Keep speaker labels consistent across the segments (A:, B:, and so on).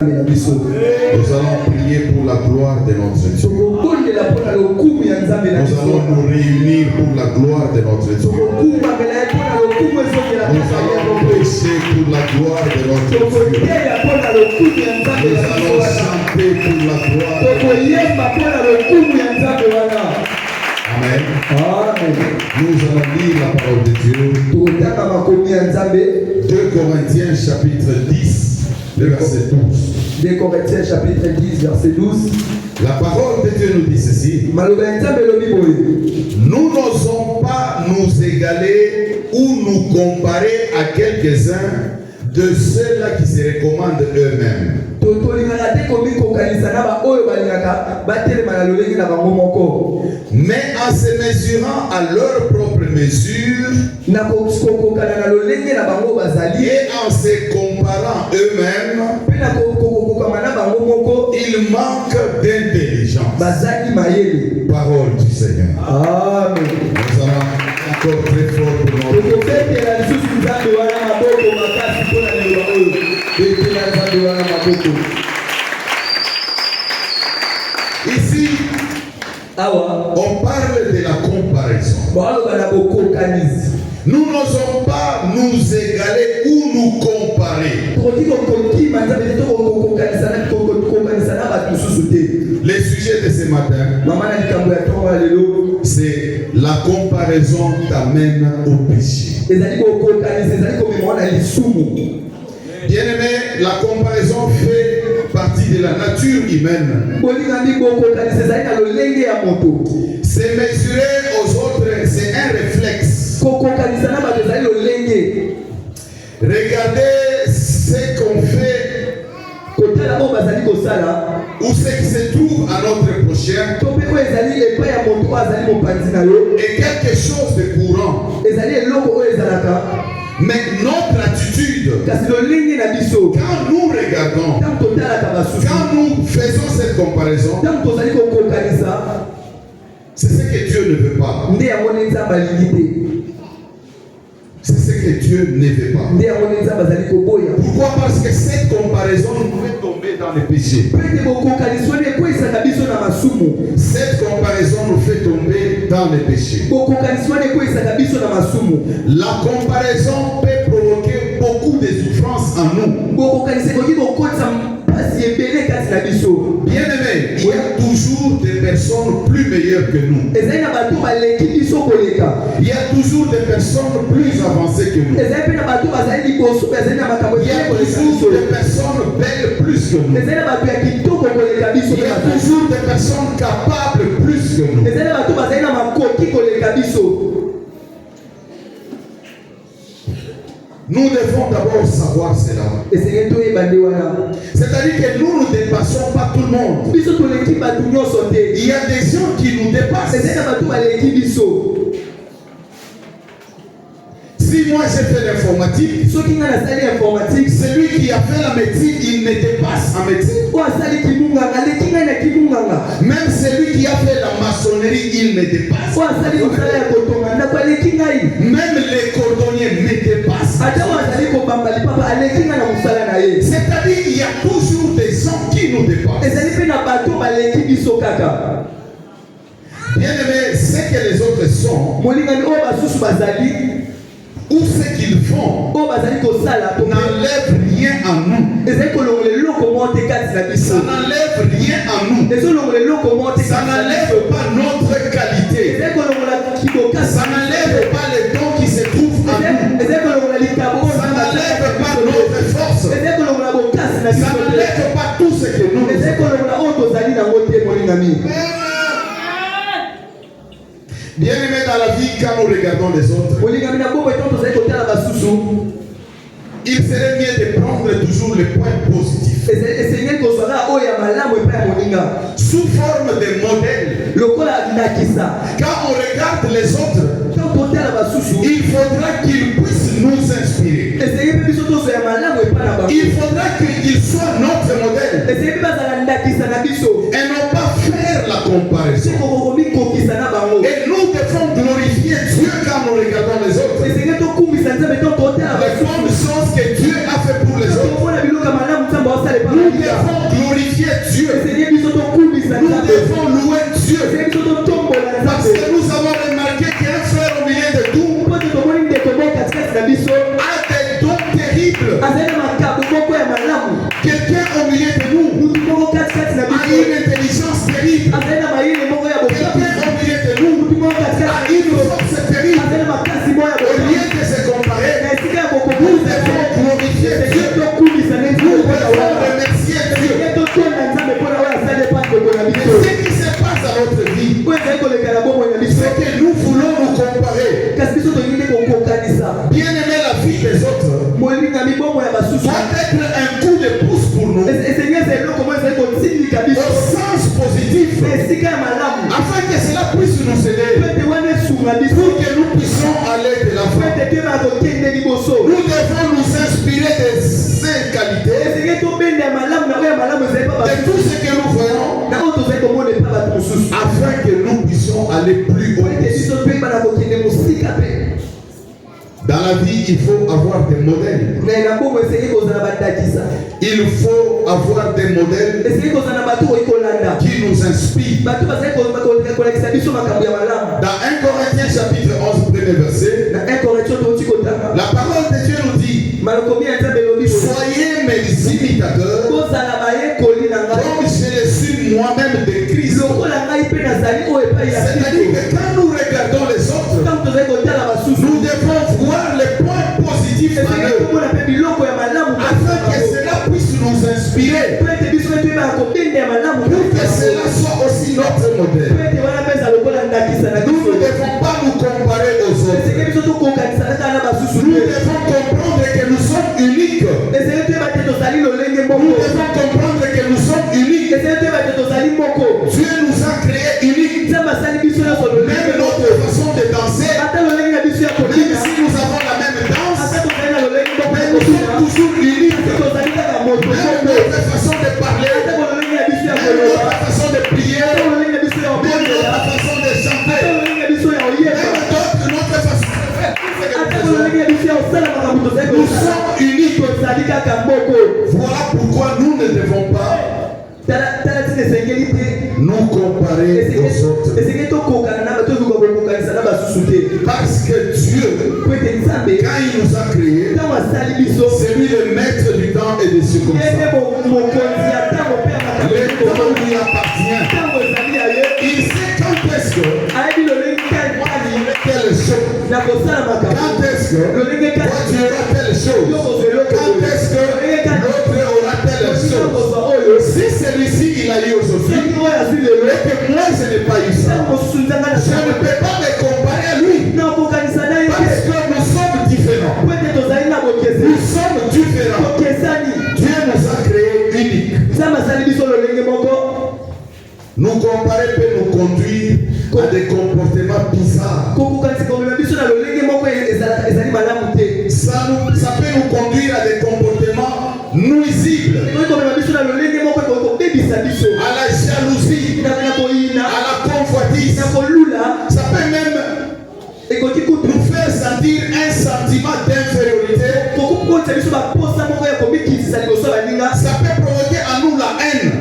A: Nous allons prier pour la gloire de notre Dieu. Nous allons nous réunir pour la gloire de notre Dieu. Nous allons prêcher pour la gloire de notre Dieu. Nous allons chanter pour la gloire de notre Dieu. Amen. Nous allons lire la parole de Dieu. 2 Corinthiens chapitre 10. Le verset 12.
B: 2 Corinthiens chapitre 10, verset 12.
A: La parole de Dieu nous dit ceci. Nous n'osons pas nous égaler ou nous comparer à quelques-uns de ceux-là qui se recommandent eux-mêmes. Mais en se mesurant à leur propre mesure et en se comparant eux-mêmes, ils manquent d'intelligence. Parole du Seigneur. Amen. Nous allons encore très fort pour notre Ici, on parle de la comparaison. Nous n'osons pas nous égaler ou nous comparer. Le sujet de ce matin, c'est la comparaison t'amène au péché. Bien-aimé, la comparaison fait partie de la nature humaine. Se mesurer aux autres, c'est un réflexe. Regardez ce qu'on fait ou ce qui se trouve à notre prochain est quelque chose de courant. Mais notre attitude, quand nous regardons, quand nous faisons cette comparaison, c'est ce que Dieu ne veut pas. C'est ce que Dieu ne veut pas. Pourquoi? Parce que cette comparaison nous fait tomber dans le péché. Cette comparaison nous fait tomber dans le péché. La comparaison peut provoquer beaucoup de souffrances en nous. Bien-aimé, il y a toujours des personnes plus meilleures que nous. Il y a toujours des personnes plus avancées que nous. Il y a toujours des personnes belles plus que nous. Il y a toujours des personnes capables plus que nous. Nous devons d'abord savoir cela. C'est-à-dire que nous ne dépassons pas tout le monde. Il y a des gens qui nous dépassent. Si moi j'ai fait l'informatique, celui qui a fait la médecine, il me dépasse en médecine. Même celui qui a fait la maçonnerie, il me dépasse. Même les cordonniers me dépassent. C'est-à-dire qu'il y a toujours des gens qui nous dépassent. Bien-aimé, ce que les autres sont, ou ce qu'ils font, n'enlève rien en nous. Ça n'enlève rien en nous. Ça n'enlève pas notre qualité. Ça n'enlève pas les dons qui se trouvent en nous. Ça n'enlève pas notre force. Ça n'enlève pas tout ce que nous. Bien-aimé, dans la vie, quand nous regardons les autres, il serait mieux de prendre toujours les points positifs. Sous forme de modèle. Quand on regarde les autres, il faudra qu'ils puissent nous inspirer. Il faudra qu'ils soient notre modèle. Et non pas faire la comparaison. Et nous devons glorifier Dieu quand nous regardons les autres. Les bonnes choses que Dieu a fait pour les autres. Nous devons devons glorifier Dieu. Nous devons louer Dieu. Parce que nous avons remarqué qu'un frère au milieu de nous a des dons terribles. Quelqu'un au milieu de nous a une intelligence terrible. Quelqu'un au milieu de nous a une force terrible. Au lieu de se comparer, nous devons glorifier Dieu. Nous devons remercier Dieu. Mais ce qui se passe dans notre vie, c'est que nous voulons nous comparer. Bien aimer la vie des autres doit être un coup de pouce pour nous, au sens positif, afin que cela puisse nous aider, pour que nous puissions aller de l'avant. Nous devons nous inspirer de ces qualités, de tout ce que nous voyons, afin que nous puissions aller plus haut. Dans la vie, il faut avoir des modèles. Il faut avoir des modèles qui nous inspirent. Dans 1 Corinthiens chapitre 11, premier verset, la parole de Dieu nous dit: soyez mes imitateurs, comme je le suis moi-même de Christ. C'est-à-dire que quand nous regardons les autres, nous devons voir les points positifs en eux, afin que cela puisse nous inspirer, pour que cela soit aussi notre modèle. Nous ne devons pas nous comparer aux autres. Nous devons comprendre que nous sommes uniques. Nous devons comprendre que nous sommes uniques. Dieu nous a créés uniques. Même notre façon de danser, même si nous avons la même danse, mais nous sommes toujours uniques. Même notre façon de parler, même notre façon de prier, même notre façon de chanter, même notre façon de faire. Nous sommes uniques. Voilà pourquoi nous ne devons pas nous comparer aux autres. Parce que Dieu, quand il nous a créés, c'est lui le maître du temps et des circonstances. Le temps lui appartient. Il sait quand est-ce que telle chose. Quand est-ce que toi tu auras telle chose. Quand est-ce que l'autre aura telle chose. Si celui-ci il a eu aujourd'hui, et que moi je n'ai pas eu ça, je ne peux pas me comparer à lui. Parce que nous sommes différents. Nous sommes différents. Dieu nous a créés uniques. Nous comparer peut nous conduire à des comportements bizarres. Ça peut nous conduire à des comportements nuisibles, à la jalousie, à la convoitise. Ça peut même nous faire sentir un sentiment d'infériorité. Ça peut provoquer en nous la haine.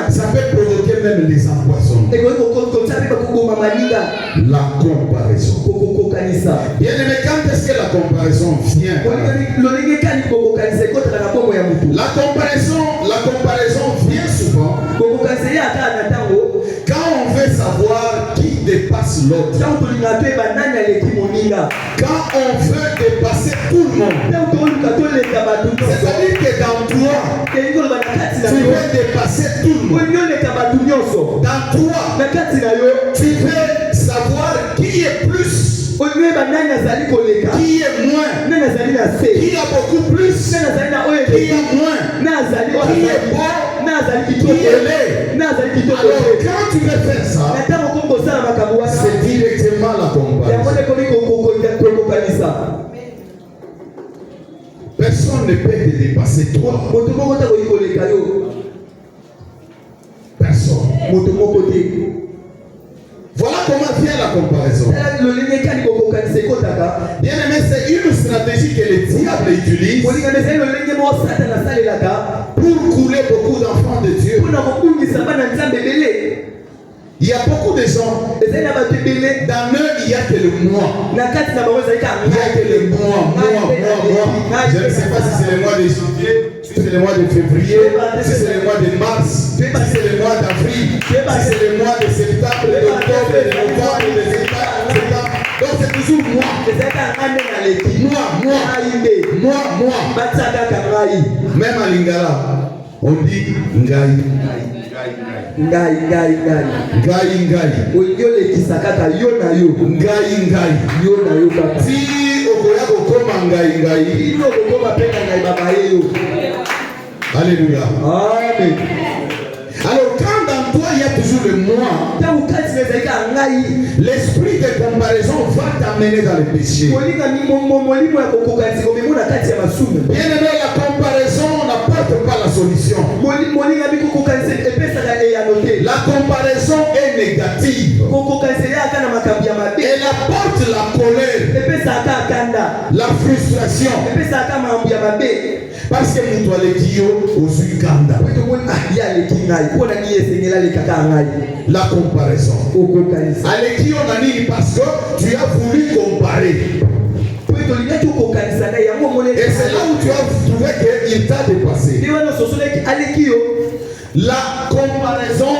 A: Ça peut provoquer même les empoisonnements. La comparaison. Bien aimé, quand est-ce que la comparaison vient? La comparaison vient souvent quand on veut savoir qui dépasse l'autre. Quand on veut dépasser tout le monde. C'est-à-dire que dans toi, tu veux dépasser tout le monde. Dans toi, tu veux savoir qui est plus, qui est moins, qui a beaucoup plus, qui a moins, qui est bon, qui est laid. Alors quand tu veux faire ça, c'est directement la comparaison. Personne ne peut te dépasser toi. Personne. Voilà comment vient la comparaison. Bien aimé, c'est une stratégie que le diable utilise pour couler beaucoup d'enfants de Dieu. Il y a beaucoup de gens, dans eux, il n'y a que le moi. Il n'y a que le moi. Je ne sais pas si c'est le mois de janvier, si c'est le mois de février, si c'est le mois de mars, si c'est le mois d'avril, si c'est le mois de septembre, d'octobre, de novembre, de décembre. Donc c'est toujours moi. Moi. Même à Lingala, on dit Ngai. Ngai. Si okoya kokoma ngai. Alléluia. Amen. Alors quand dans toi il y a toujours le moi, l'esprit de comparaison va t'amener dans le péché. Bien aimé, la comparaison n'apporte pas la solution. La comparaison est négative. Elle apporte la colère, la frustration. Parce que nous doit le dire aux Uganda. La comparaison. Parce que tu as voulu comparer. Et c'est là où tu as trouvé qu'il t'a dépassé. La comparaison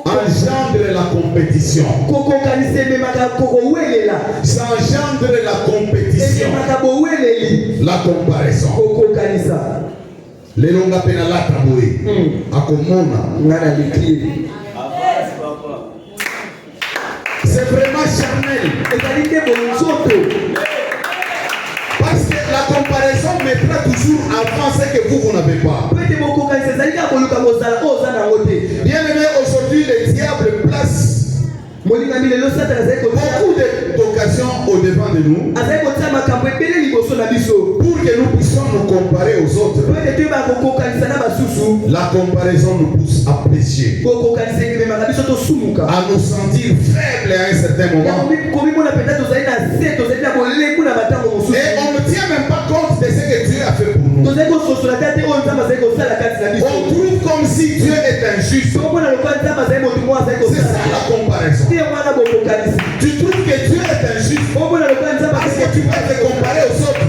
A: engendre la compétition. Ça engendre la compétition. La comparaison. Les longs appels à la tabouée. C'est vraiment charnel. Parce que la comparaison mettra toujours avant ce que vous n'avez pas. Bien aimé, aujourd'hui le diable place beaucoup d'occasions au devant de nous pour que nous puissions nous comparer aux autres. La comparaison nous pousse à pécher, à nous sentir faibles à un certain moment. Et on ne tient même pas compte de ce que Dieu a fait pour nous. On trouve comme si Dieu est injuste. C'est ça la comparaison. Tu trouves que Dieu est injuste parce que tu vas te comparer aux autres.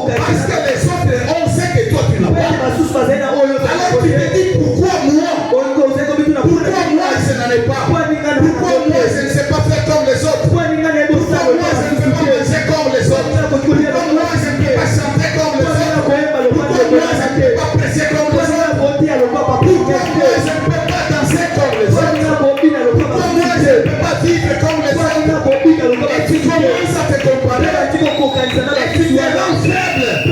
A: Parce que les autres ont ce que toi tu n'as pas. Alors tu te dis pourquoi moi? Pourquoi moi je n'en ai pas? Pourquoi moi je ne sais pas faire comme les autres? Pourquoi moi je ne peux pas manger comme les autres? Pourquoi moi je ne peux pas chanter comme les autres? Pourquoi moi je ne peux pas prêcher comme les autres? Pourquoi moi je ne peux pas danser comme les autres? Pourquoi moi je ne peux pas vivre comme les autres? Et tu commences à te comparer. Et tu te rends faible. Et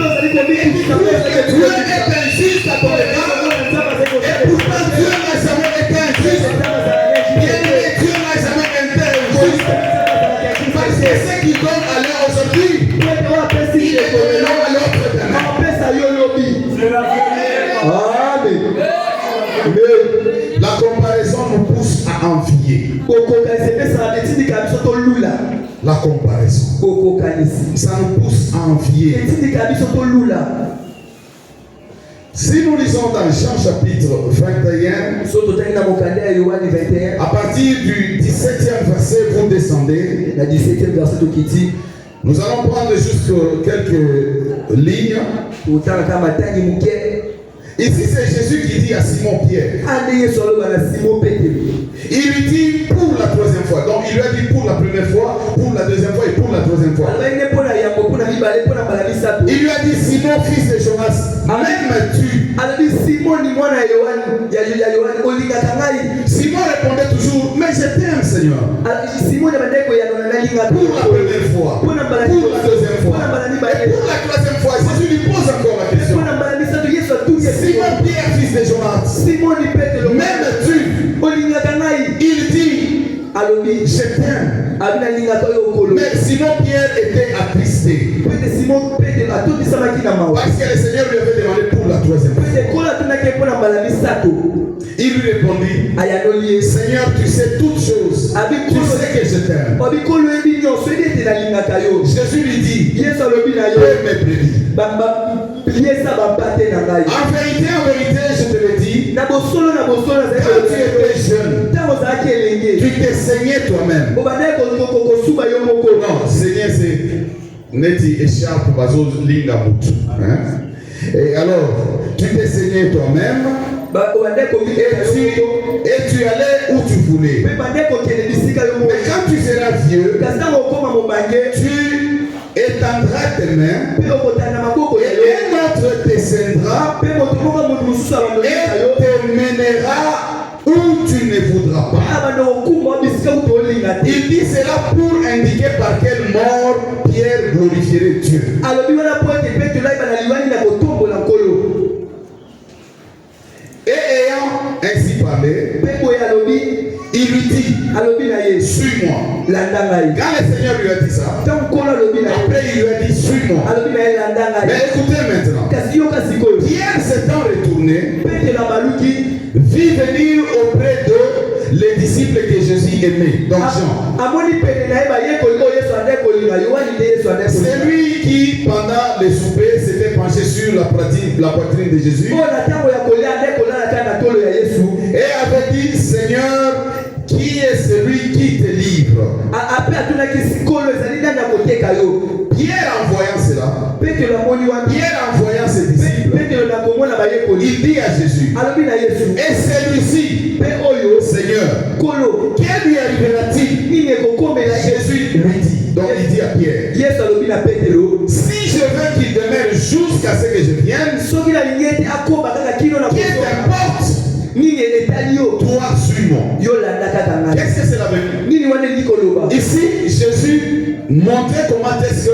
A: tu trouves que Dieu est injuste à ton égard. Et pourtant Dieu n'a jamais été injuste. Bien aimé, Dieu n'a jamais été injuste. Parce que ceux qui donnent à l'heure aujourd'hui, ils ne donneront à l'autre demain. La comparaison nous pousse à envier. La comparaison, ça nous pousse à envier. Si nous lisons dans Jean chapitre 21, à partir du 17e verset, vous descendez. Nous allons prendre juste quelques lignes. Ici, c'est Jésus qui dit à Simon Pierre. Il lui dit pour la troisième fois. Donc, il lui a dit pour la première fois, pour la deuxième fois et pour la troisième fois. Il lui a dit Simon, fils de Jonas, m'aimes-tu? Simon répondait toujours, mais je t'aime, Seigneur. Pour la première fois, pour la deuxième fois, et pour la troisième fois, Jésus lui pose encore la question. Simon Pierre, fils de Jonas, m'aimes-tu? Il dit, je t'aime. Mais Simon Pierre était attristé. Parce que le Seigneur lui avait demandé pour la troisième fois. Il lui répondit, Seigneur, tu sais toutes choses. Tu sais que je t'aime. Jésus lui dit, paie mes brebis. En vérité, je te le dis, quand tu étais jeune, tu t'es saigné toi-même. Non, saigné c'est neti écharpe bazo linga mutu. Et alors, tu t'es saigné toi-même. Et tu allais où tu voulais. Mais quand tu seras vieux, tu étendras tes mains et un autre descendra et te mènera où tu ne voudras pas. Il dit cela pour indiquer par quelle mort Pierre glorifierait Dieu. Et ayant ainsi parlé, il lui dit, suis-moi. Quand le Seigneur lui a dit ça, après il lui a dit, suis-moi. Mais écoutez maintenant, Pierre s'étant retourné, vit venir auprès d'eux les disciples que Jésus aimait, donc Jean. C'est lui qui, pendant le souper, s'était penché sur la poitrine de Jésus et avait dit, Seigneur, qui est celui qui te livre? Pierre en voyant cela, Pierre en voyant ses disciples, il dit à Jésus, et celui-ci, Seigneur, quel lui arrivera-t-il? Jésus lui dit, donc il dit à Pierre, si je veux qu'il demeure jusqu'à ce que je vienne, qu'est-ce t'importe? Toi, suis-moi. Qu'est-ce que cela veut dire? Ici, Jésus montrait comment est-ce que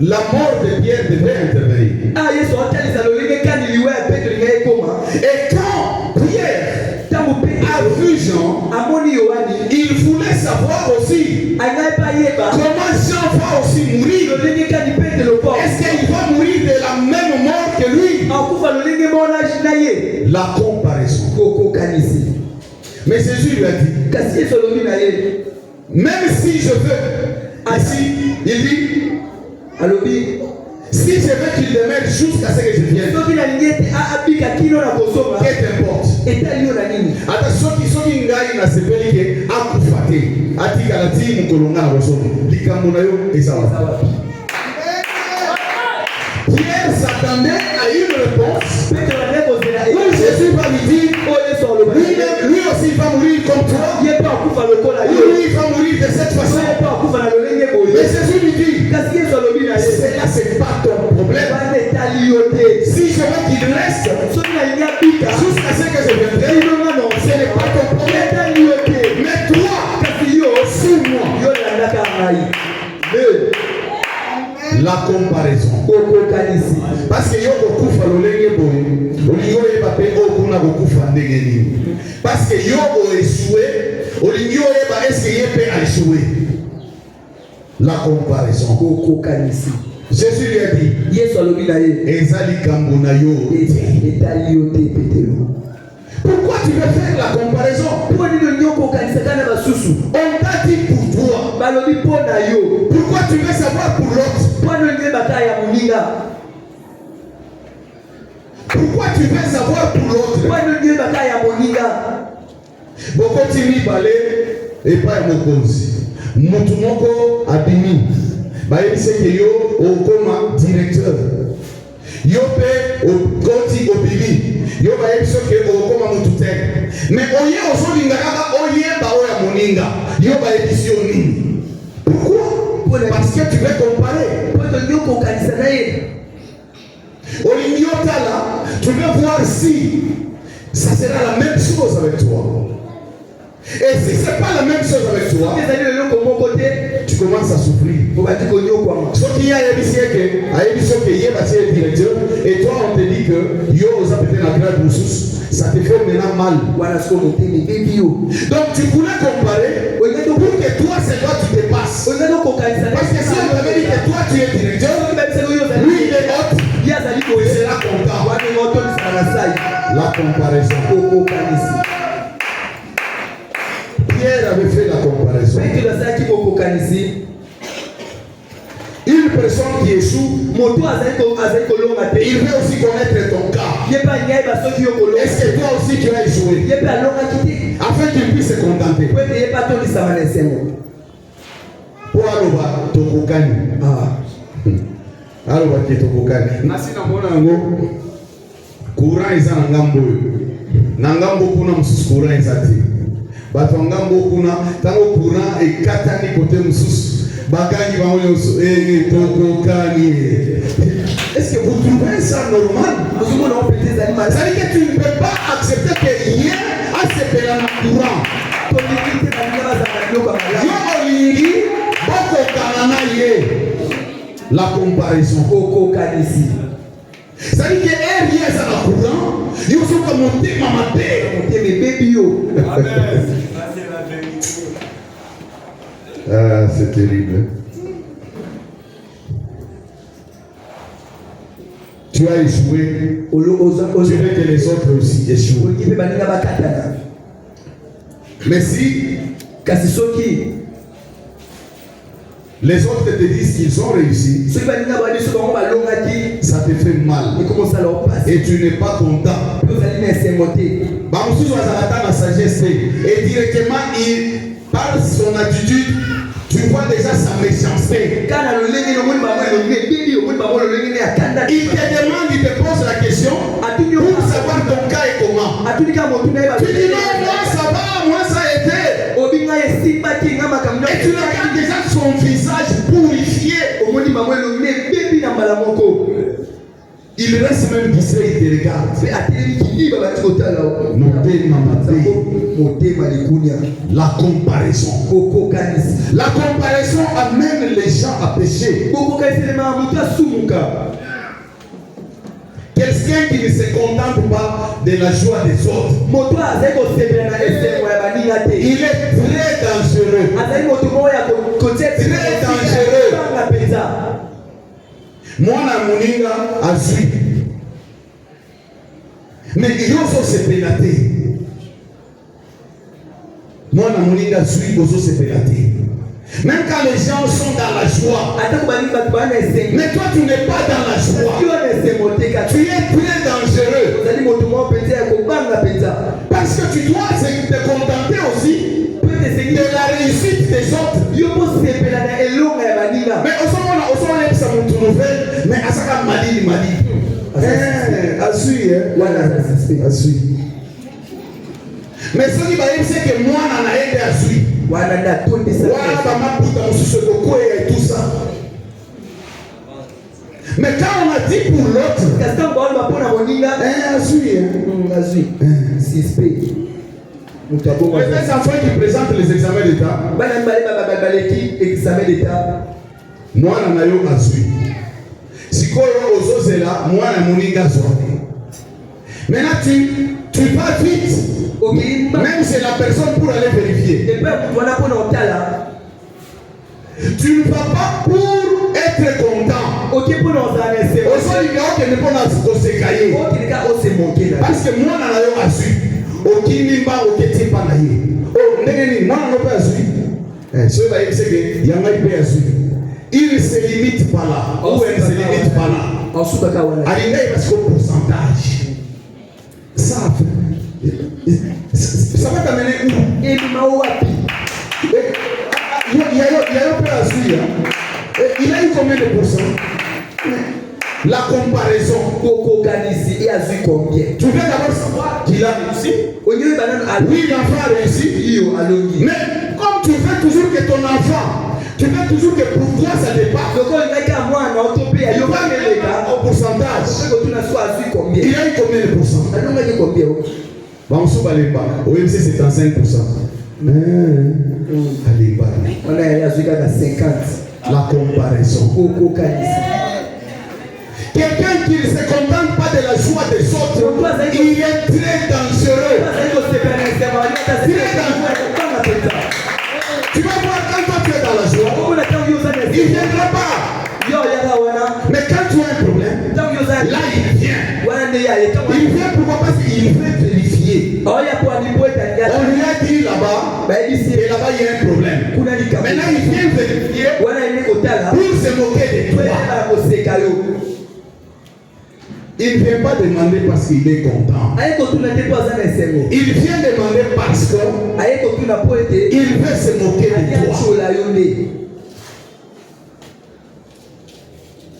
A: la mort de Pierre devait intervenir. Et quand Pierre a vu Jean, il voulait savoir aussi comment Jean va aussi mourir. Est-ce qu'il va mourir de la même mort que lui? La comparaison. Mais Jésus lui a dit, même si je veux, ainsi, il dit, si je veux qu'il demeure jusqu'à ce que je vienne, qu'est-ce t'importe? Attention, qui ngai na sepeli ke akufate atika la timu kolonga na bosoto likambo yo esawa. Pierre s'attendait à une réponse où Jésus va lui dire, lui aussi va mourir comme toi, lui va mourir de cette façon. Mais Jésus lui dit, cela c'est pas ton problème. Si je veux qu'il reste jusqu'à ce que je viendrai, ce n'est pas ton problème. Mais toi, suis-moi. La comparaison. Parce que yo kokufa lolenge boye, olingo yeba pe okuna kokufa ndenge nini. Parce que yo o échoué, olingo yeba est-ce que yebe a échoué. La comparaison. Jésus lui a dit, ezali kambo na yo. Pourquoi tu veux faire la comparaison? On t'a dit pour toi. Pourquoi tu veux savoir pour l'autre? Pourquoi tu veux savoir pour l'autre? Beaucoup timi balé et pas mokonzi. Mutumoko abimi. Baïse que yo okoma directeur. Yo pe okoti obili. Yo baïse que okoma mututene. Mais oye osolingaka oye ba oya moninga. Yo baïse oni. Pourquoi? Parce que tu veux comparer. Olimiotala, tu veux voir si ça sera la même chose avec toi. Et si ce n'est pas la même chose avec toi, tu commences à souffrir. Ce qui a directeur, et toi on te dit que yo vous appelez la grade ressource, ça te fait maintenant mal. Donc tu voulais comparer pour que toi c'est toi tu te passes. Parce que si on t'avait dit que toi tu es directeur, lui il est autre, il sera content. La comparaison. Pierre avait fait la comparaison. Une personne qui échoue, il veut aussi connaître ton cas. Est-ce que toi aussi tu as échoué? Afin qu'il puisse se contenter. Pour Aloba, Tokokani. Aloba qui est Tokokani. Nasina Monango, courant est en Ngambo. Nangambo kuna msusu courant est ati. Bato Ngambo kuna, tango courant et katani côté msusu. Bagani va Tokokani. Est-ce que vous trouvez ça normal? C'est-à-dire que tu ne peux pas accepter que rien a se fait en courant. La comparaison. C'est-à-dire que rien ça va courant. Il faut que monter ma Ah, c'est terrible. Tu as échoué. Tu veux que les autres aussi échouent. Mais si les autres te disent qu'ils ont réussi, ça te fait mal. Et tu n'es pas content. Et directement, par son attitude, tu vois déjà sa méchanceté. Il te demande, il te pose la question pour savoir ton cas est comment. Tu dis non, moi ça va, moi ça a été. Et tu regardes déjà son visage purifié. Il reste même distrait, il te regarde. La comparaison. La comparaison amène les gens à pécher. Quelqu'un qui ne se contente pas de la joie des autres, il est très dangereux. Très dangereux. Moi, na moninga azui. Mais il y a aussi se pénater. Moi, na moninga azui, bozo se pénater. Même quand les gens sont dans la joie. Mais toi, tu n'es pas dans la joie. Tu es très dangereux. Parce que tu dois te contenter aussi de la réussite des autres. Mais au moment où ça me nouvelle, mais à ça quand Mali. Asui. Mais ce qui va c'est que moi, on a aidé Asui. Voilà, et tout ça. Mais quand on a dit pour l'autre, les enfants qui présentent les examens d'État, moi, on a eu Asui. Si on a là, moi, on a eu Asui. Maintenant, tu vas vite. Même c'est la personne pour aller vérifier. Tu ne vas pas pour être content. Parce que moi, on a assu. Il ne se limite pas là. Ou elle ne se limite pas là. Il y a un pourcentage. Ça va t'amener où? Il y a un peu à suivre. Il a eu combien de pourcents? La comparaison. Tu veux d'abord savoir qu'il a réussi? Oui, l'enfant a réussi. Mais comme tu veux toujours que ton enfant, tu veux toujours que pour toi ça dépasse. Il va mettre au pourcentage. Il a eu combien de pourcents? Bansu Balemba, OMC c'est en 5%. On a à 50. La comparaison. Quelqu'un qui ne se contente pas de la joie des autres, il est très dangereux. Tu vas voir quand toi tu es dans la joie, il ne viendra pas. Mais quand tu as un problème, là il vient. Il vient pourquoi? Parce qu'il il veut vérifier. On lui a dit là-bas, et là-bas il y a un problème. Maintenant il vient vérifier pour se moquer de toi. Il ne vient pas demander parce qu'il est content. Il vient demander parce qu'il veut se moquer de toi.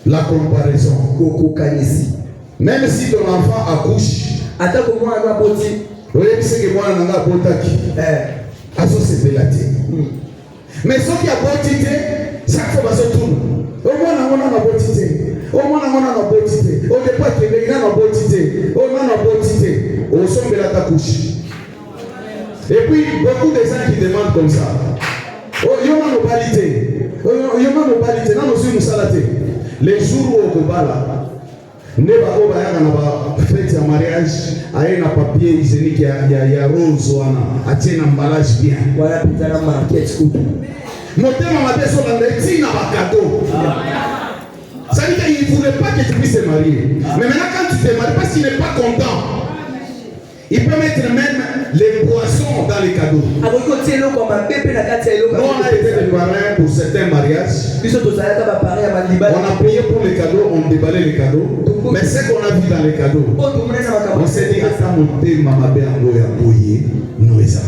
A: La comparaison. Même si ton enfant accouche, mais ce qui a beauté, chaque fois que tu tournes, au moins on a beauté. Au moins on a beauté. Au départ, il y a beauté. Au moins on a beauté. Au son de la couche. Et puis, beaucoup de gens qui demandent comme ça. Oh, il y a une qualité. Il y a une qualité. Non, nous sommes salatés. Les jours où on va là, ne va pas y avoir fête de mariage, avec un papier hygiénique, il y a rose, il y a un emballage bien. Voilà, puis ça a marqué ce coup. Mon thème m'a dit sur la médecine, il y a un cadeau. Ça veut dire qu'il ne voulait pas que tu puisses te marier. Mais maintenant, quand tu te maries, parce qu'il n'est pas content, il peut mettre même les poissons dans les cadeaux. Nous, on a été des parrains pour certains mariages. On a payé pour les cadeaux, on déballait les cadeaux. Mais ce qu'on a vu dans les cadeaux, on s'est dit, attends, mon thé, maman, non, ils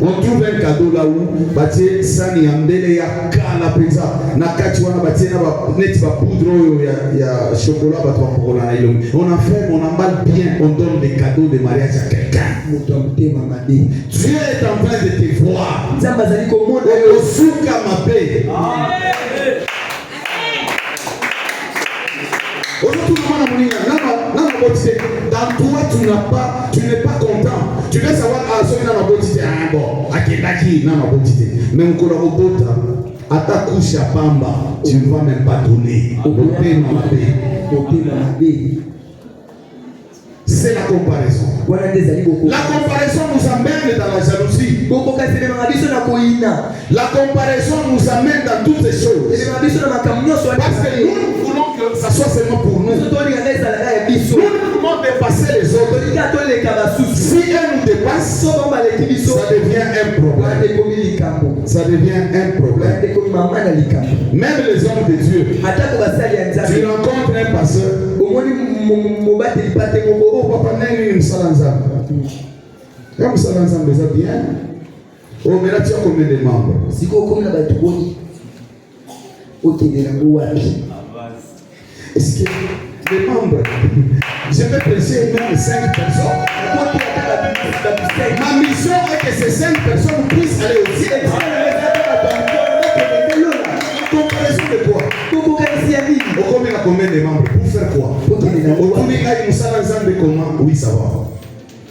A: on trouve un cadeau là où batie sani ya mbele ya kala pizza na kati wana batie na ba neti ba poudre ya chocolat ba twapokola na ilo. On a fait, on emballe bien, on donne des cadeaux de mariage à quelqu'un. Dieu est en train de te voir. Zambazali komodo yo suka mabe. Dans toi, tu n'es pas content. Tu veux savoir à ce moment où tu es bon, à qui n'a pas beauté. Mais on colle au bout, à ta couche à Pamba, tu ne vas même pas donner. C'est la comparaison. La comparaison nous amène dans la jalousie. La comparaison nous amène dans toutes ces choses. Parce que nous voulons que ça soit seulement pour nous. Nous voulons dépasser les autres. Si elles nous dépassent, ça devient un problème. Ça devient un problème. Même les hommes de Dieu. Tu rencontres un pasteur. Oh papa, n'est-ce pas Salanzam? Comme Salanzam déjà bien. Oh, mais là tu as combien de membres? Si vous avez combien de membres? Ok, est-ce que les membres, je vais prêcher même 5 personnes. Ma mission est que ces 5 personnes puissent aller au ciel. Comparaison de quoi? Combien de membres? Pour faire quoi? Oui, ça va.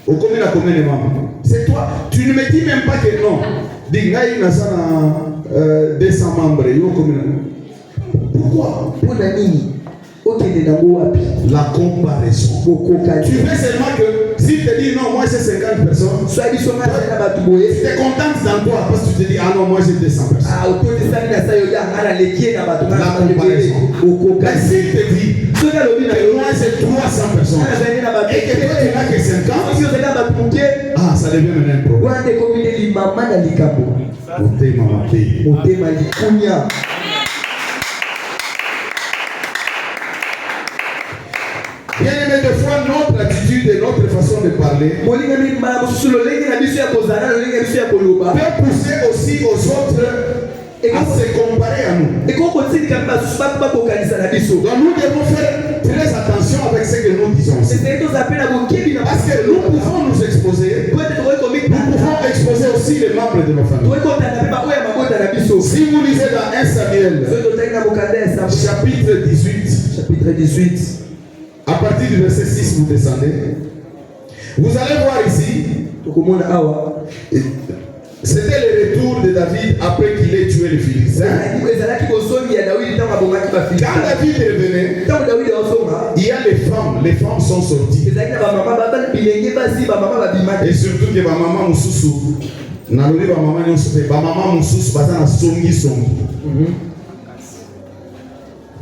A: Combien de membres? C'est toi. Tu ne me dis même pas que non. Dis, il y a 200 membres. Pourquoi? La comparaison. Tu veux seulement que si tu te dis non, moi j'ai 50 personnes, tu es contente dans toi parce que tu te dis ah non, moi j'ai 200 personnes. La comparaison. Mais s'il te dit que moi j'ai 300 personnes et que toi tu n'as que 50, ah, ça devient maintenant un problème. Bien aimé, des fois, notre attitude et notre façon de parler peut pousser aussi aux autres à se comparer à nous. Donc nous devons faire très attention avec ce que nous disons. Parce que nous pouvons nous exposer. Nous pouvons exposer aussi les membres de nos familles. Si vous lisez dans 1 Samuel, chapitre 18, à partir du verset 6, vous descendez. Vous allez voir ici. C'était le retour de David après qu'il ait tué les Philistins. Quand David est revenu, il y a les femmes. Les femmes sont sorties. Et surtout que ma maman Moussoussou, ma maman Moussoussou,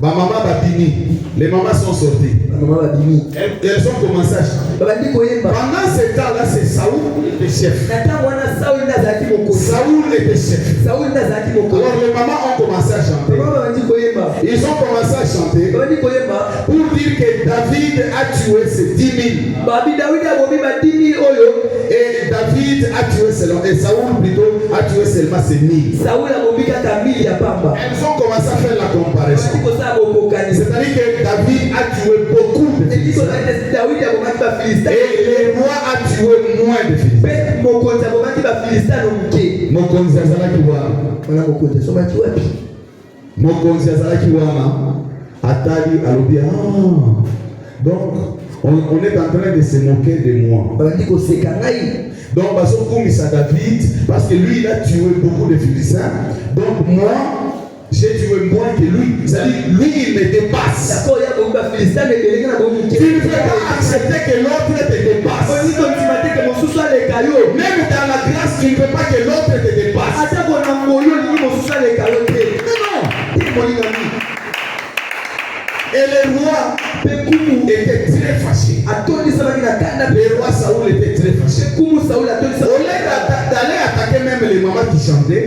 A: Ma maman va dîner. Les mamans sont sorties. Elles ont commencé à chanter. Pendant ce temps-là, c'est Saoul le chef. Saoul était chef. Alors les mamans ont commencé à chanter. Ils ont commencé à chanter pour dire que David a tué ses 10 000. Et David a tué seulement, et Saoul plutôt a tué seulement ses 1000. Elles ont commencé à faire la comparaison. C'est-à-dire que David a tué beaucoup de Philistins. Et le roi a tué moins de Philistins. Mokonzi azalaki wana atali alobi donc on est en train de se moquer de moi. Donc bazokumisa David parce que lui il a tué beaucoup de Philistins. Donc moi j'ai tué moins que lui. C'est-à-dire, lui, il me dépasse. Tu ne peux pas accepter que l'autre te dépasse. Même dans la grâce, tu ne peux pas que l'autre te dépasse. Non. Et le roi était très fâché. Le roi Saoul était très fâché. Au lieu d'aller attaquer même les mamans qui chantaient,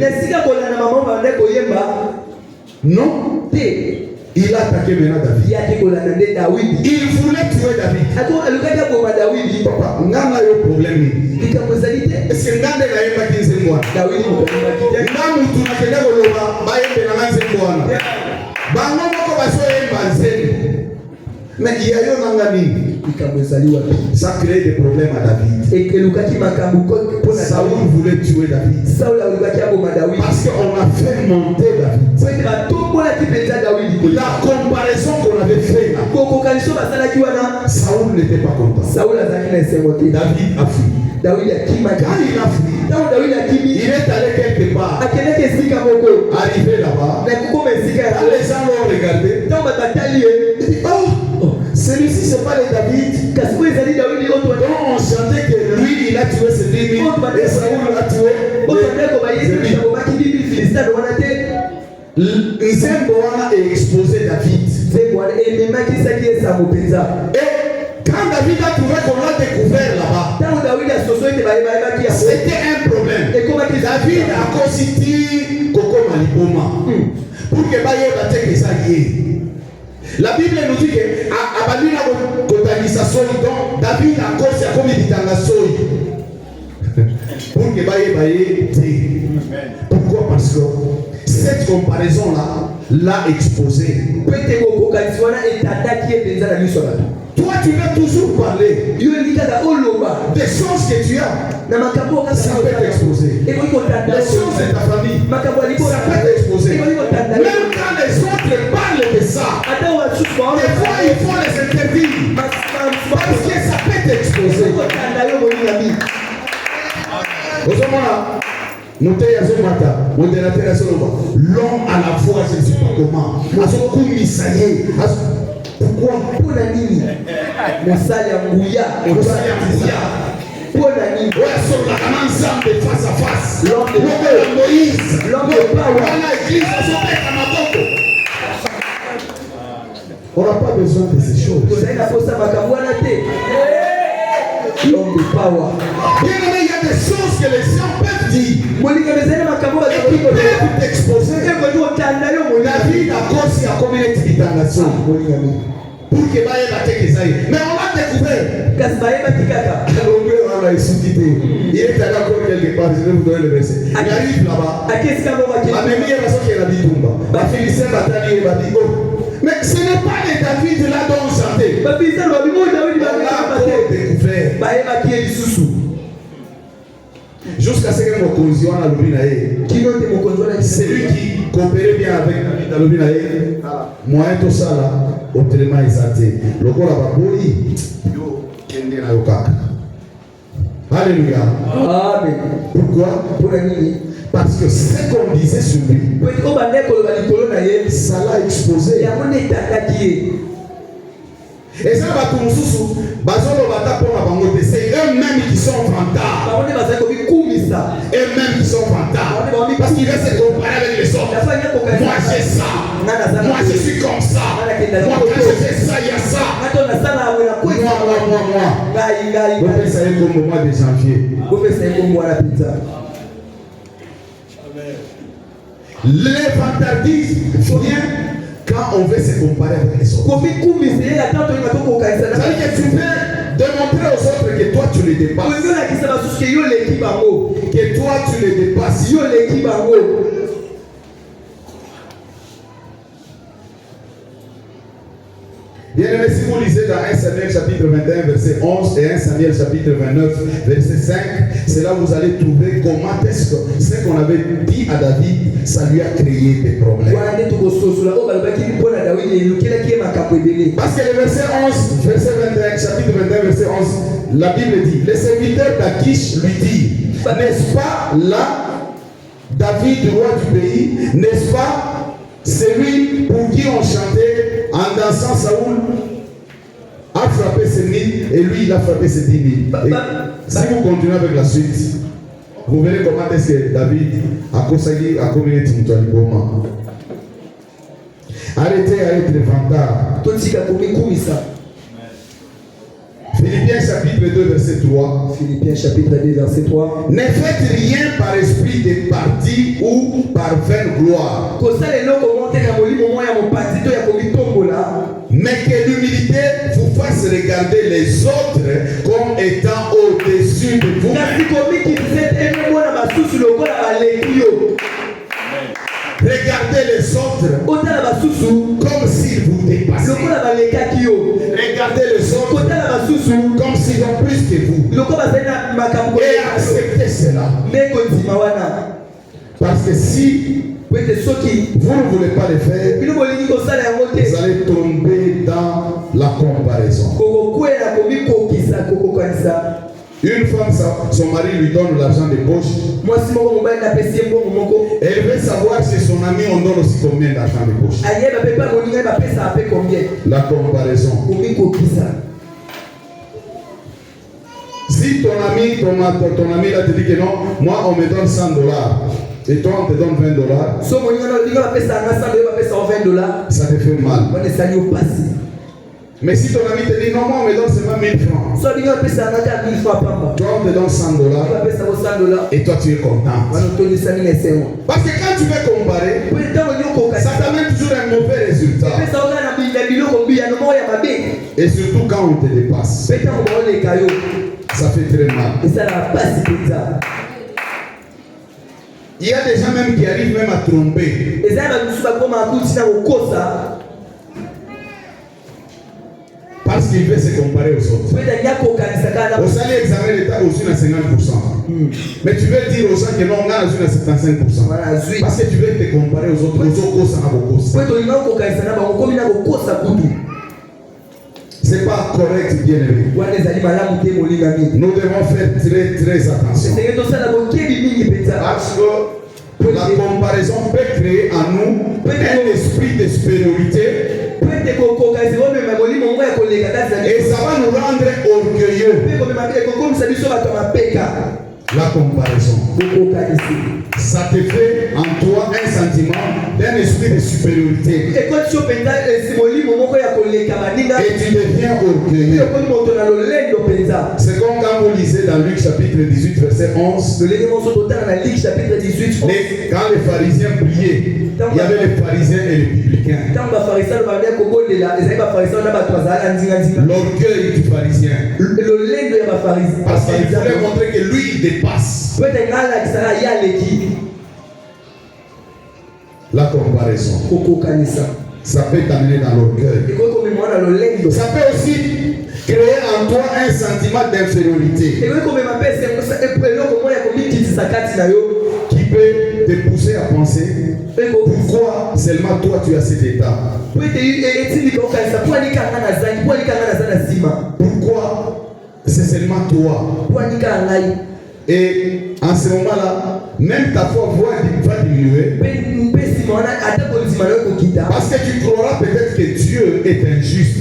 A: non, il a attaqué maintenant David. Il voulait tuer David. Papa, on a un problème. Est-ce que Ngande n'a pas dit c'est moi? Mais il y a eu un ça crée des problèmes à David. Saoul voulait tuer David. Parce qu'on a fait monter David. La comparaison qu'on avait fait là, Saoul n'était pas content. David a fui. Quand il a fui, il est allé quelque part. Arrivé là-bas, quand les gens l'ont regardé, il dit celui-ci c'est pas le David. Donc on chantait que lui il a tué ses 10 000 et Saoul a tué Nzemboana est exposé David. Et quand David a trouvé qu'on l'a découvert là-bas, c'était un problème. David a constitué Koko Maliboma pour que Baye Bate que ça y est. La Bible nous dit que Abalina Kotanisa Soi, donc David a causé comme il dit dans la Soi. Pour que Baye pourquoi? Parce que cette comparaison-là l'a exposé. Toi, tu vas toujours parler des choses que tu as. Ça peut t'exposer. Les choses de ta famille, ça peut t'exposer. Même quand les autres parlent de ça, des fois il faut les interdire. Parce que ça peut t'exposer. L'homme à la fois, je ne sais pas comment. Pourquoi? Pour la nuit. Face à face. L'homme de Moïse. L'homme de on n'a pas besoin de ces choses. L'homme de power. Bien aimé, il y a des choses que les gens peuvent dire. Et qui peuvent t'exposer. David a causé à communauté d'international. Pour que Baye Bate que ça y est. Mais on l'a découvert. Il est allé encore quelque part. Je vais vous donner le verset. Il arrive là-bas. Mais ce n'est pas les David là dont on chantait. On l'a découvert. Jusqu'à ce que mon conjoint a l'obinaé. C'est lui qui coopérait bien avec David à l'obinaé. Moi et tout ça là, autrement exalté. Le corps a baboué. Yo, kende na yokaka. Alléluia. Amen. Pourquoi? Parce que ce qu'on disait sur lui, ça l'a exposé. Et ça va tout sous c'est eux-mêmes qui sont vantards. Eux-mêmes qui sont vantards. Parce qu'ils veulent se comparer avec les autres. Moi j'ai ça. Moi je suis comme ça. Moi quand je fais ça, il y a ça. Moi. Donc ça est comme au mois de janvier. L'évangélisme vient quand on veut se comparer avec les autres. C'est-à-dire que tu veux démontrer aux autres que toi tu les dépasses. Que toi tu les dépasses. Bien aimé, si vous lisez dans 1 Samuel chapitre 21 verset 11 et 1 Samuel chapitre 29 verset 5, c'est là où vous allez trouver comment est-ce que ce qu'on avait dit à David, ça lui a créé des problèmes. Parce que le verset 11, verset 21, chapitre 21 verset 11, la Bible dit, les serviteurs d'Akish lui disent, n'est-ce pas là David, roi du pays, n'est-ce pas celui pour qui on chantait en dansant, Saoul a frappé ses 1000 et lui il a frappé ses 10 000. Si vous continuez avec la suite, vous verrez comment est-ce que David a conseillé à communiquer mutuellement. Arrêtez à être vantard. Philippiens chapitre 2 verset 3.
B: Philippiens chapitre 2 verset 3.
A: Ne faites rien par esprit de parti ou par vaine gloire. Mais que l'humilité vous fasse regarder les autres comme étant au-dessus de vous. Regardez les autres comme s'ils vous dépassaient. Regardez les autres comme s'ils ont plus que vous. Et acceptez cela. Parce que si vous ne voulez pas le faire, vous allez tomber dans la comparaison. Une femme, son mari lui donne l'argent de poche. Elle veut savoir si son ami on donne aussi combien d'argent de poche. La comparaison. Si ton ami là te dit que non, moi on me donne $100 et toi on te donne $20, ça te fait mal. Mais si ton ami te dit non, moi on me donne seulement 1000 francs, toi on te donne $100 et toi tu es content. Parce que quand tu veux comparer, ça t'amène toujours un mauvais résultat. Et surtout quand on te dépasse, ça fait très mal. Il y a des gens même qui arrivent même à tromper. Parce qu'il veut se comparer aux autres. Au salaire examen l'État aussi à 50%. Mais tu veux dire aux gens que non, on a reçu à 75%. Parce que tu veux te comparer aux autres. C'est pas correct, bien aimé. Nous devons faire très très attention. Parce que la comparaison peut créer en nous un esprit de supériorité. Et ça va nous rendre orgueilleux. La comparaison. Ça te fait en toi un sentiment d'un esprit de supériorité. Et tu deviens orgueilleux. C'est comme quand vous lisez dans Luc chapitre 18 verset 11. Quand les pharisiens priaient, il y avait les pharisiens et les publicains. L'orgueil du pharisien. Parce qu'il voulait montrer que lui il dépasse. La comparaison. Ça peut t'amener dans l'orgueil. Ça peut aussi créer en toi un sentiment d'infériorité qui peut te pousser à penser pourquoi seulement toi tu as cet état. Pourquoi c'est seulement toi. Et en ce moment-là, même ta foi va diminuer. Parce que tu croiras peut-être que Dieu est injuste.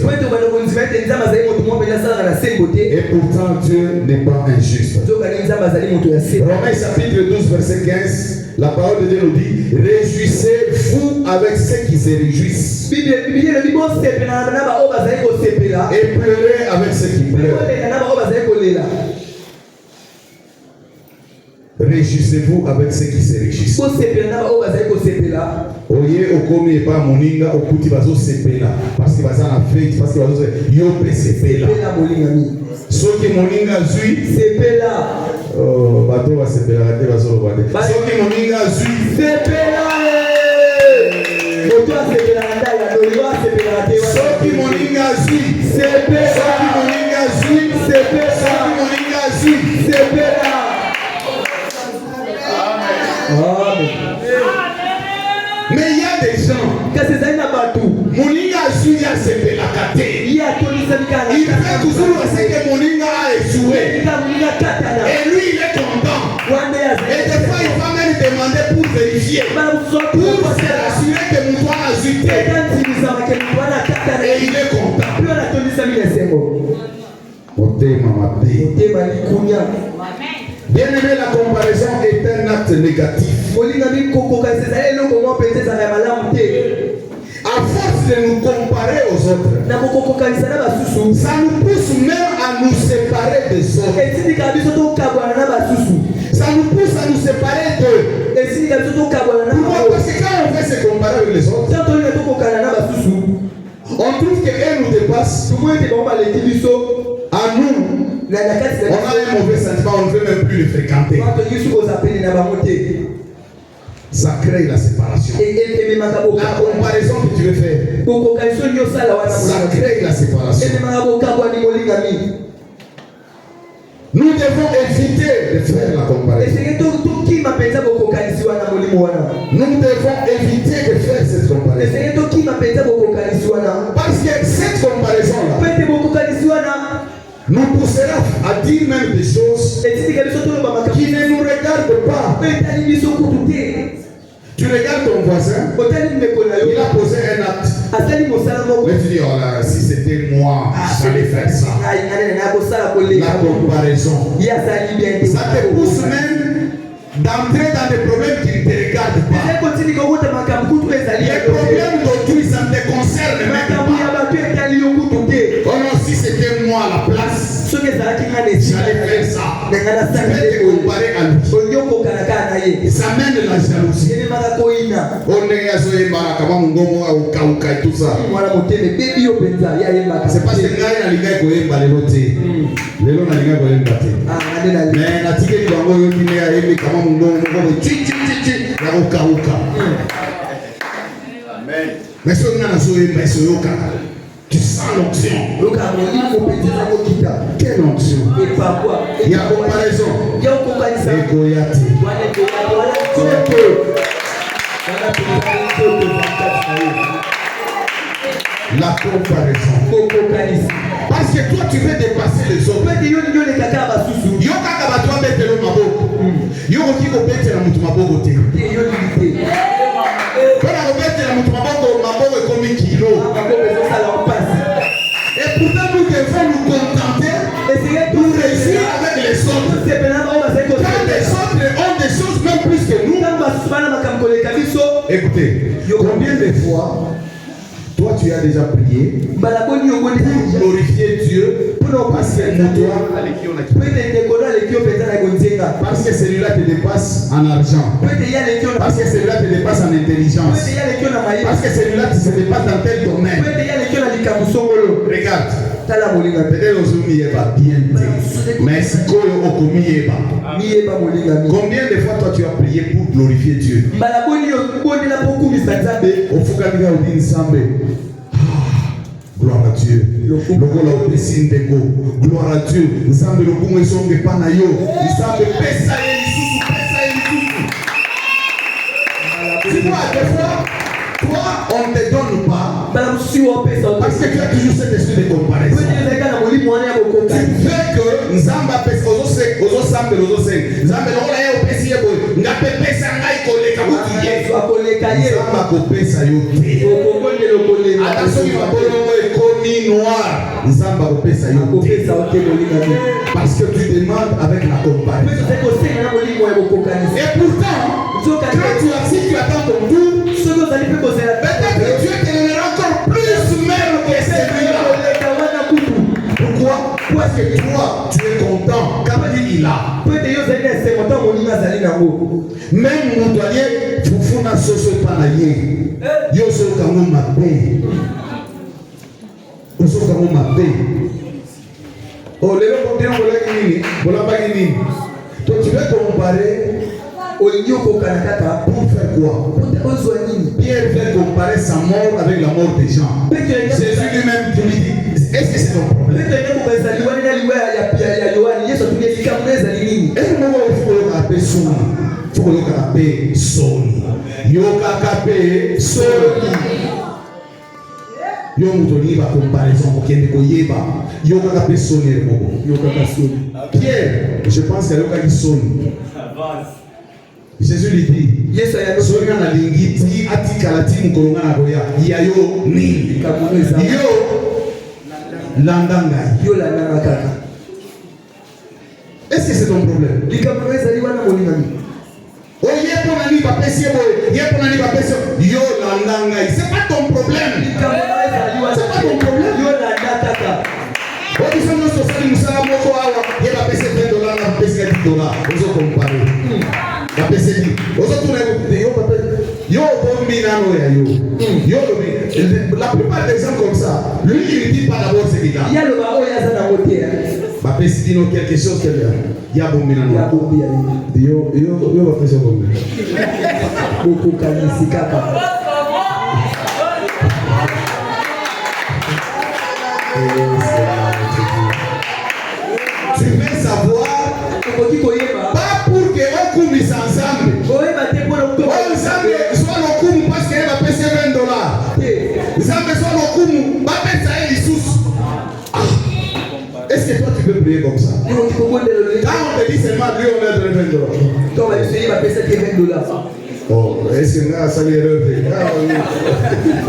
A: Et pourtant Dieu n'est pas injuste. Romains chapitre 12 verset 15, la parole de Dieu nous dit: réjouissez-vous avec ceux qui se réjouissent. Et pleurez avec ceux qui pleurent. Réjouissez-vous avec ceux qui se réjouissent. Oye okomi pas moninga okuti bazo sepela parce que baza na fête parce que bazo yo pe sepela. Soki moninga zui sepela. Oh bato ba sepela te bazo bade. Soki moninga zui sepela. Oto sepela ndala doliwa sepela te. Soki moninga zui sepela. Soki moninga zui sepela. Soki moninga zui sepela. Amen. Mais il y a des gens Moninga Suya c'est la caté. Il fait toujours ce que Moninga a échoué. Et lui il est content. Et des fois il va même demander pour vérifier, pour se rassurer que Moutoua a zuté. Et il est content. Bien aimé, la comparaison est un acte négatif. À force de nous comparer aux autres, ça nous pousse même à nous séparer des autres. Ça nous pousse à nous séparer d'eux. Pourquoi? Parce que quand on fait se comparer avec les autres, on trouve qu'eux nous dépassent. À nous, on a un mauvais sentiment, on ne veut même plus le fréquenter. Ça crée la séparation. La comparaison que tu veux faire, ça crée la séparation. Nous devons éviter de faire la comparaison. Nous devons éviter de faire cette comparaison. Parce que cette comparaison-là nous poussera à dire même des choses qui ne nous regardent pas. Tu regardes ton voisin, il a posé un acte. Mais tu dis, oh là, si c'était moi, j'allais faire ça. La comparaison. Ça te pousse même d'entrer dans des problèmes qui ne te regardent pas. Les problèmes d'autrui, ça ne te concerne même pas. Oh non, si c'était moi à la place, j'allais faire ça. Tu peux te comparer à lui. Ça mène de la jalousie. On est à ce et tout ça. C'est parce que les gars les mais tu sens l'onction. Quelle onction? Il y a comparaison. La comparaison. Parce que toi tu veux dépasser les autres. Et pourtant nous devons nous contenter pour réussir avec les autres. Quand les autres ont des choses même plus que nous. Écoutez, combien de fois toi tu as déjà prié pour glorifier Dieu parce que celui-là te dépasse en argent, parce que celui-là te dépasse en intelligence, parce que celui-là te dépasse dans tel domaine. Regarde, peut-être aujourd'hui il va bien, mais si combien de fois toi tu as prié pour glorifier Dieu? Gloire à Dieu. Gloire à Dieu. Tu vois, des fois, toi, on ne te donne pas parce que tu as toujours cet esprit de comparaison. Tu veux que Nzamba pèse aux autres, Nzamba kopesa yo te. Attention, il va pas noir. Nzamba kopesa yo te. Parce que tu demandes avec la comparaison. Et pourtant, quand si tu attends ton tour, peut-être que Dieu te donnera encore plus même que celui-là. Pourquoi? Parce que toi, tu es content quand il a. Même mon doyen, Fufuna Soso Panaye, Yoso Kamo Mape. Yoso Kamo Mape. Oh, les gens vont dire, voilà, toi, tu veux comparer pour faire quoi? Pierre veut comparer sa mort avec la mort des gens. Jésus lui-même lui dit, est-ce que c'est ton problème? Est-ce que moi, il faut le rappeler son? Il faut le rappeler son. Yoka son. Yo mutoni ba comparaison pour qu'il ne connaisse pas. Yoka kape son. Pierre, je pense qu'il y a yoka qui sonne. Jésus lui dit, soki na lingiti atikala ti mukolonga na koya yayo nini yo landanga yo landanga kaka. Est-ce que c'est ton problème? Oh yeponani ba pesi yeponani ba pesi yo landanga, c'est pas ton problème. C'est pas ton problème. Yo landanga kaka. Oh ils sont nos sociétés musala moko awa ye ba pesi $20 na pesi $10 ozo comparer. La PCD. La plupart des gens comme ça, lui il ne dit pas d'abord ce qu'il a. Il y a le baro, il y a ça dans côté. La PCD non quelque chose que il y a bon minano. Yo va faire ça bon. Beaucoup kanisi kaka. Tu veux savoir pas pour que on coumise ensemble. Ensemble, soit le coup parce qu'elle va payer $20. Ensemble, soit le coup, va payer ça et sous. Est-ce que toi tu peux prier comme ça? Quand on te dit seulement lui on a donné $20. Toi on va essayer va payer ça $20. Oh, est-ce que là ça lui est relevé?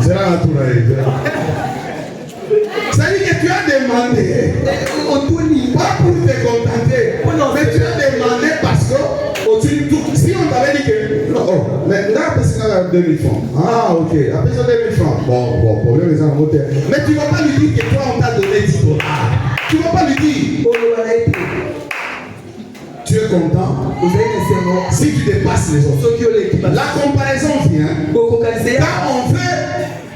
A: C'est là tout là. Ça veut dire que tu as demandé, pas pour te contenter, mais tu as demandé parce que si on t'avait dit que non, mais là, parce qu'il a 2000 francs. Ah, ok, après ça 2000 francs. Bon, problème les gens. Mais tu ne vas pas lui dire que toi on t'a donné $10. Tu ne vas pas lui dire. Tu es content si tu dépasses les autres. La comparaison vient quand on veut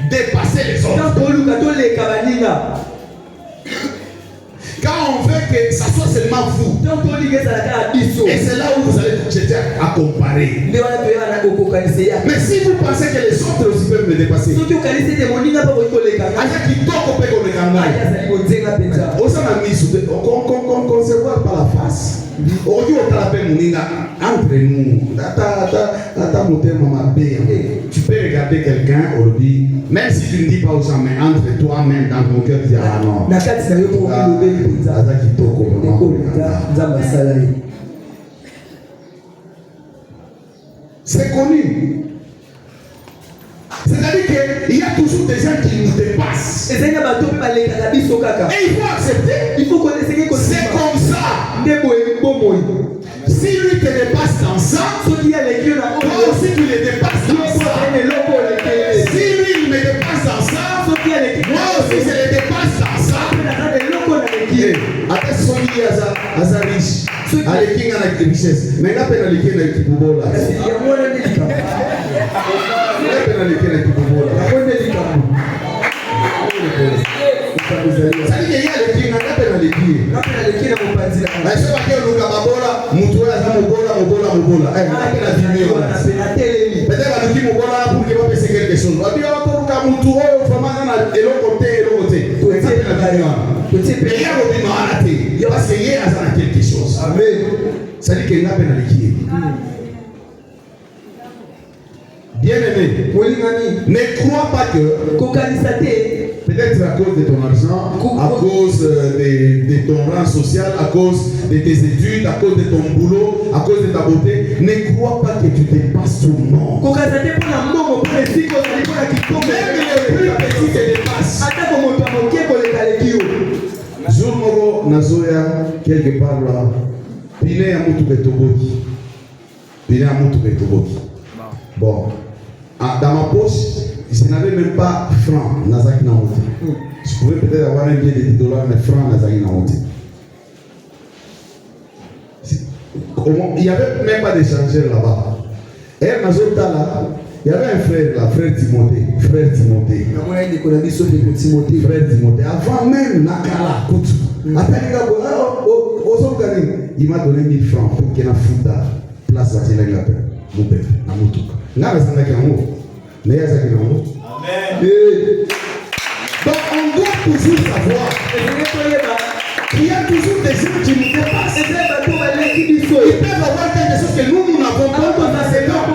A: dépasser les autres. Quand on veut que ça soit seulement vous. Et c'est là où vous allez jeter à comparer. Mais si vous pensez que les autres aussi peuvent me dépasser, on se voit par la face. Aujourd'hui, on t'appelle Moninga entre nous. Tu peux regarder quelqu'un aujourd'hui, même si tu ne dis pas aux gens, mais entre toi-même dans ton cœur, tu dis ah non. C'est connu. C'est-à-dire qu'il y a toujours des gens qui nous dépassent. Et il faut accepter. C'est comme ça. Si lui te dépasse dans ça, toi aussi tu le dépasses dans ça. Si lui il me dépasse dans ça, moi aussi je le dépasse dans ça. Attention, il y a ça riche. Avec qui on a la richesse. Mais il a peine à l'équipe avec qui vous là. Bien aimé, ne crois pas que Peut-être à cause de ton argent, à cause de ton rang social, à cause de tes études, à cause de ton boulot, à cause de ta beauté. Ne crois pas que tu dépasses tout le monde. Même les plus petits te dépassent. Jour moro nazoya quelque part là, pine ya mutu betoboki. Pine ya mutu betoboki. Bon, dans ma poche, je n'avais même pas franc Nazaki Naote. Je pouvais peut-être avoir un billet de 10 $, mais franc Nazaki Naote. Il n'y avait même pas d'échangeur là-bas. Et Nazotala, il y avait un frère là, frère Timothée. Frère Timothée. Avant même Nakala, Koutou. Il m'a donné 1000 francs pour qu'il y ait un fouta. Place à Télé Lapin. Mon père, à Moutouka. Amen. Donc on doit toujours savoir qu'il y a toujours des gens qui nous dépassent. Ils peuvent avoir quelque chose que nous n'avons pas pendant ce temps.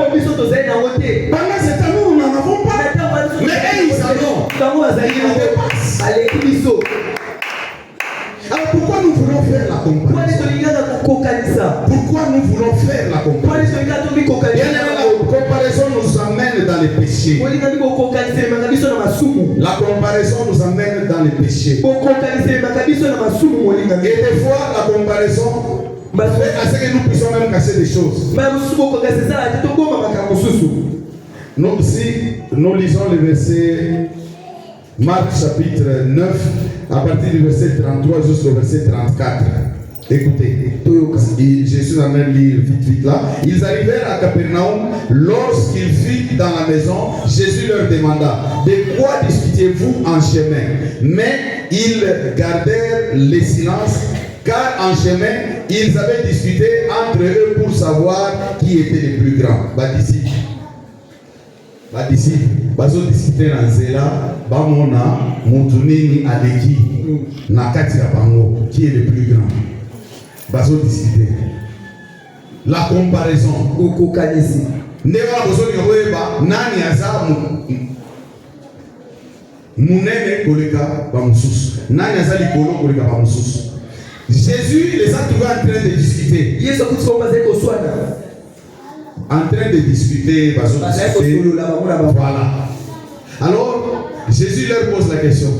A: Pendant ce temps, nous n'en avons pas. Mais eux, ils en ont. Ils nous dépassent. Alors pourquoi nous voulons faire la comparaison? Pourquoi nous voulons faire la comparaison? La comparaison nous amène dans les péchés. La comparaison nous amène dans les péchés. Et des fois, la comparaison fait à ce que nous puissions même casser des choses. Nous, si nous lisons le verset Marc chapitre 9, à partir du verset 33 jusqu'au verset 34. Écoutez, Jésus amène lire vite là. Ils arrivèrent à Capernaum. Lorsqu'ils furent dans la maison, Jésus leur demanda: de quoi discutiez-vous en chemin? Mais ils gardèrent le silence, car en chemin, ils avaient discuté entre eux pour savoir qui était le plus grand. Bazo discuter na nzela bamona mutu nini aleki na kati ya bango qui est le plus grand. Bazo discuter la comparaison okokanisi ndeba bozo yoyeba nani aza munene koleka ba mususu, nani aza likolo koleka ba mususu. Jésus les a trouvés en train de discuter. Yesu kutsoma zeko swana en train de discuter, voilà. Alors, Jésus leur pose la question.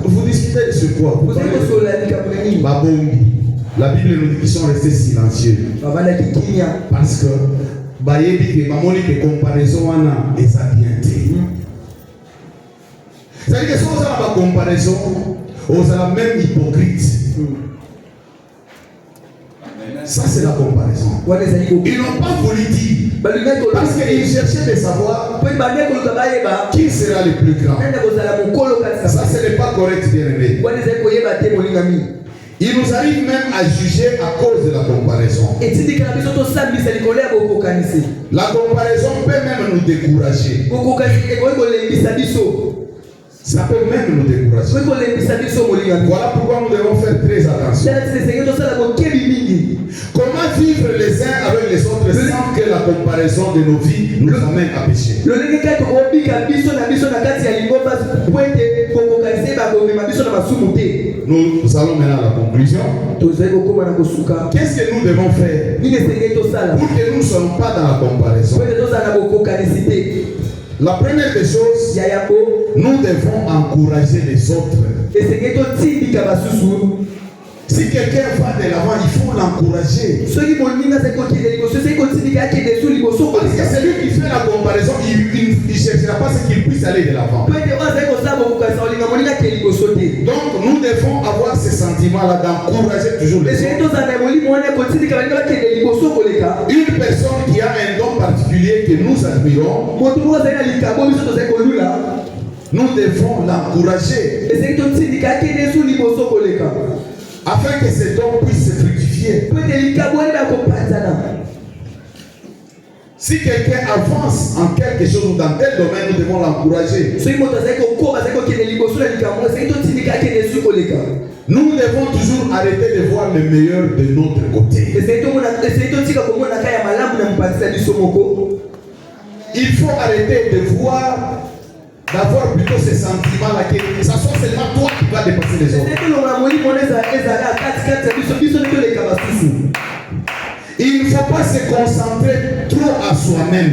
A: Vous discutez sur quoi? La Bible nous dit qu'ils sont restés silencieux. Parce que, que comparaison est ça bien. C'est-à-dire que si on a la comparaison, on a la même hypocrite. Ça c'est la comparaison. Ils n'ont pas voulu dire parce qu'ils cherchaient de savoir qui sera le plus grand. Ça ce n'est pas correct, bien aimé. Il nous arrive même à juger à cause de la comparaison. La comparaison peut même nous décourager. Ça peut même nous décourager. Voilà pourquoi nous devons faire très attention. Comment vivre les uns avec les autres sans que la comparaison de nos vies nous amène à pécher? Nous allons maintenant à la conclusion. Qu'est-ce que nous devons faire pour que nous ne soyons pas dans la comparaison? La première des choses, nous devons encourager les autres. Si quelqu'un va de l'avant, il faut l'encourager. Parce que celui qui fait la comparaison, il ne cherchera pas ce qu'il puisse aller de l'avant. Donc nous devons avoir ce sentiment-là d'encourager toujours les autres. Une personne qui a un don particulier que nous admirons, nous devons l'encourager afin que cet homme puisse se fructifier. Si quelqu'un avance en quelque chose ou dans tel domaine, nous devons l'encourager. Nous devons toujours arrêter de voir le meilleur de notre côté. Il faut arrêter de voir d'avoir plutôt ces sentiments-là, que ça soit seulement toi qui va dépasser les autres. Il ne faut pas se concentrer trop à soi-même.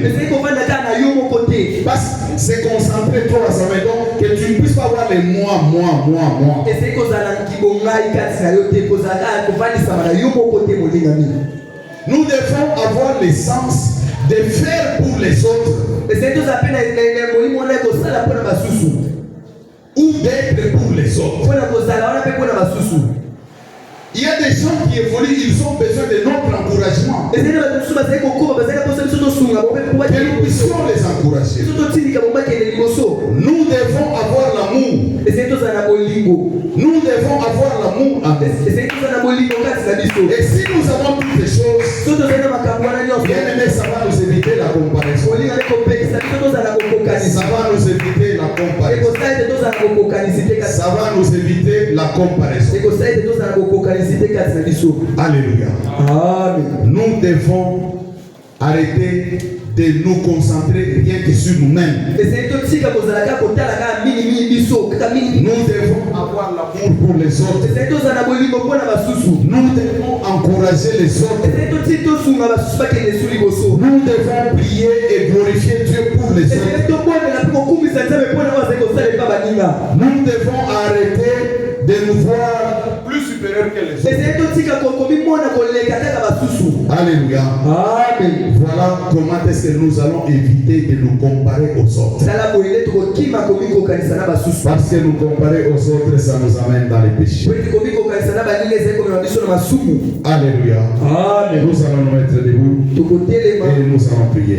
A: Parce que se concentrer trop à soi-même, donc que tu ne puisses pas avoir les moi. Nous devons avoir le sens de faire pour les autres ou d'être pour les autres. Il y a des gens qui évoluent, ils ont besoin de notre encouragement. Que nous puissions les encourager. Nous devons avoir l'amour. Nous devons avoir l'amour en nous. Et si nous avons toutes les choses, bien aimé, ça va nous éviter la comparaison. Ça va nous éviter la comparaison. Ça va nous éviter la comparaison. Alléluia. Amen. Nous devons arrêter de nous concentrer rien que sur nous-mêmes. Nous devons avoir l'amour pour les autres. Nous devons encourager les autres. Nous devons prier et glorifier Dieu pour les autres. Nous devons arrêter de nous voir plus supérieurs que les autres. Alléluia. Amen. Voilà comment est-ce que nous allons éviter de nous comparer aux autres. Parce que nous comparer aux autres, ça nous amène dans les péchés. Alléluia. Amen. Nous allons nous mettre debout et nous allons prier.